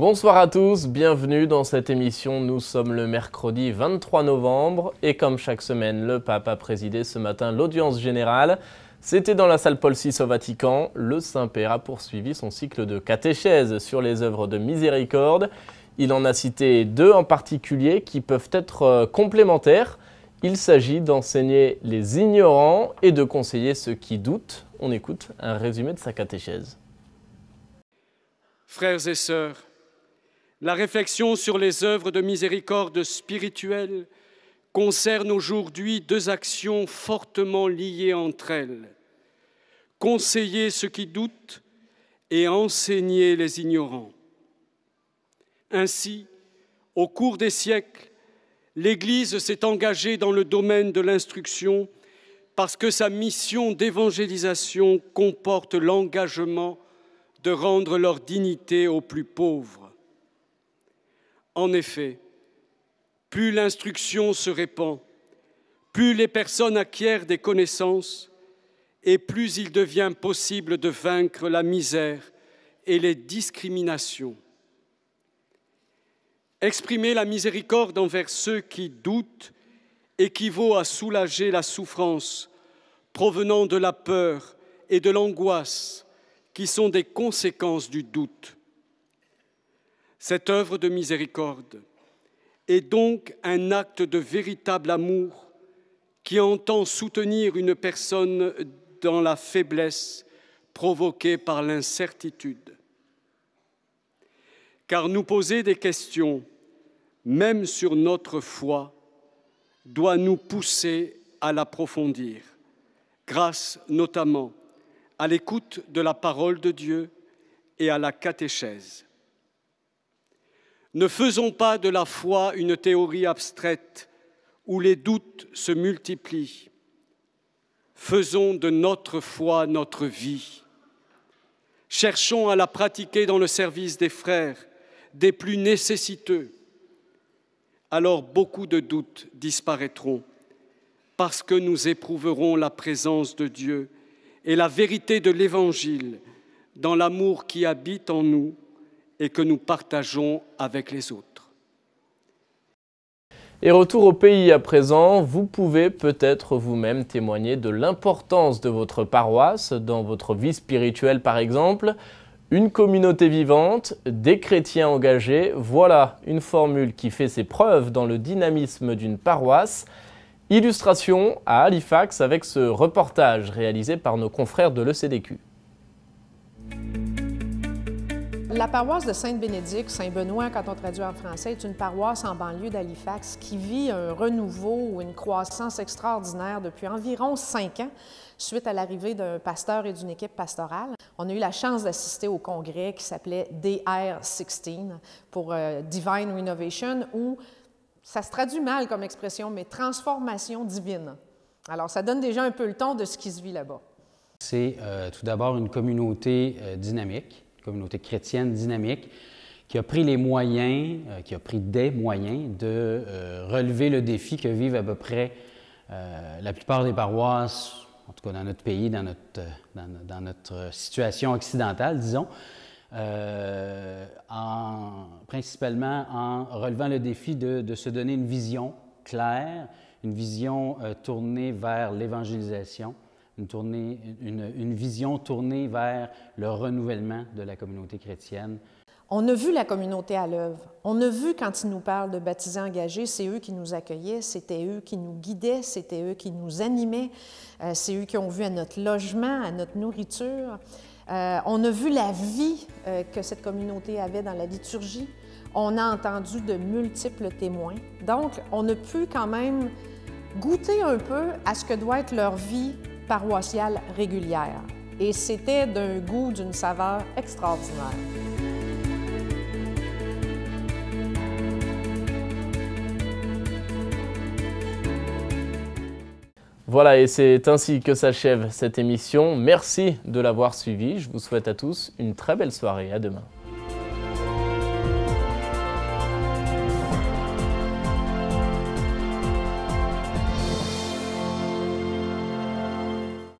Bonsoir à tous, bienvenue dans cette émission. Nous sommes le mercredi 23 novembre et comme chaque semaine, le pape a présidé ce matin l'audience générale. C'était dans la salle Paul VI au Vatican. Le Saint-Père a poursuivi son cycle de catéchèse sur les œuvres de miséricorde. Il en a cité deux en particulier qui peuvent être complémentaires. Il s'agit d'enseigner les ignorants et de conseiller ceux qui doutent. On écoute un résumé de sa catéchèse. Frères et sœurs, la réflexion sur les œuvres de miséricorde spirituelle concerne aujourd'hui deux actions fortement liées entre elles. Conseiller ceux qui doutent et enseigner les ignorants. Ainsi, au cours des siècles, l'Église s'est engagée dans le domaine de l'instruction parce que sa mission d'évangélisation comporte l'engagement de rendre leur dignité aux plus pauvres. En effet, plus l'instruction se répand, plus les personnes acquièrent des connaissances et plus il devient possible de vaincre la misère et les discriminations. Exprimer la miséricorde envers ceux qui doutent équivaut à soulager la souffrance provenant de la peur et de l'angoisse qui sont des conséquences du doute. Cette œuvre de miséricorde est donc un acte de véritable amour qui entend soutenir une personne dans la faiblesse provoquée par l'incertitude. Car nous poser des questions, même sur notre foi, doit nous pousser à l'approfondir, grâce notamment à l'écoute de la parole de Dieu et à la catéchèse. Ne faisons pas de la foi une théorie abstraite où les doutes se multiplient. Faisons de notre foi notre vie. Cherchons à la pratiquer dans le service des frères, des plus nécessiteux. Alors beaucoup de doutes disparaîtront parce que nous éprouverons la présence de Dieu et la vérité de l'Évangile dans l'amour qui habite en nous et que nous partageons avec les autres. Et retour au pays à présent, vous pouvez peut-être vous-même témoigner de l'importance de votre paroisse, dans votre vie spirituelle par exemple. Une communauté vivante, des chrétiens engagés, voilà une formule qui fait ses preuves dans le dynamisme d'une paroisse. Illustration à Halifax avec ce reportage réalisé par nos confrères de l'ECDQ. La paroisse de Sainte-Bénédicte, Saint-Benoît, quand on traduit en français, est une paroisse en banlieue d'Halifax qui vit un renouveau ou une croissance extraordinaire depuis environ 5 ans, suite à l'arrivée d'un pasteur et d'une équipe pastorale. On a eu la chance d'assister au congrès qui s'appelait DR16 pour Divine Renovation, où ça se traduit mal comme expression, mais transformation divine. Alors, ça donne déjà un peu le ton de ce qui se vit là-bas. C'est tout d'abord une communauté dynamique, une communauté chrétienne dynamique, qui a pris les moyens, qui a pris des moyens de relever le défi que vivent à peu près la plupart des paroisses, en tout cas dans notre pays, dans notre situation occidentale, disons, principalement en relevant le défi de se donner une vision claire, une vision tournée vers l'évangélisation, une vision tournée vers le renouvellement de la communauté chrétienne. On a vu la communauté à l'œuvre. On a vu quand ils nous parlent de baptisés engagés, c'est eux qui nous accueillaient, c'était eux qui nous guidaient, c'était eux qui nous animaient, c'est eux qui ont vu à notre logement, à notre nourriture. On a vu la vie que cette communauté avait dans la liturgie. On a entendu de multiples témoins. Donc, on a pu quand même goûter un peu à ce que doit être leur vie paroissiale régulière. Et c'était d'un goût, d'une saveur extraordinaire. Voilà, et c'est ainsi que s'achève cette émission. Merci de l'avoir suivie. Je vous souhaite à tous une très belle soirée. À demain.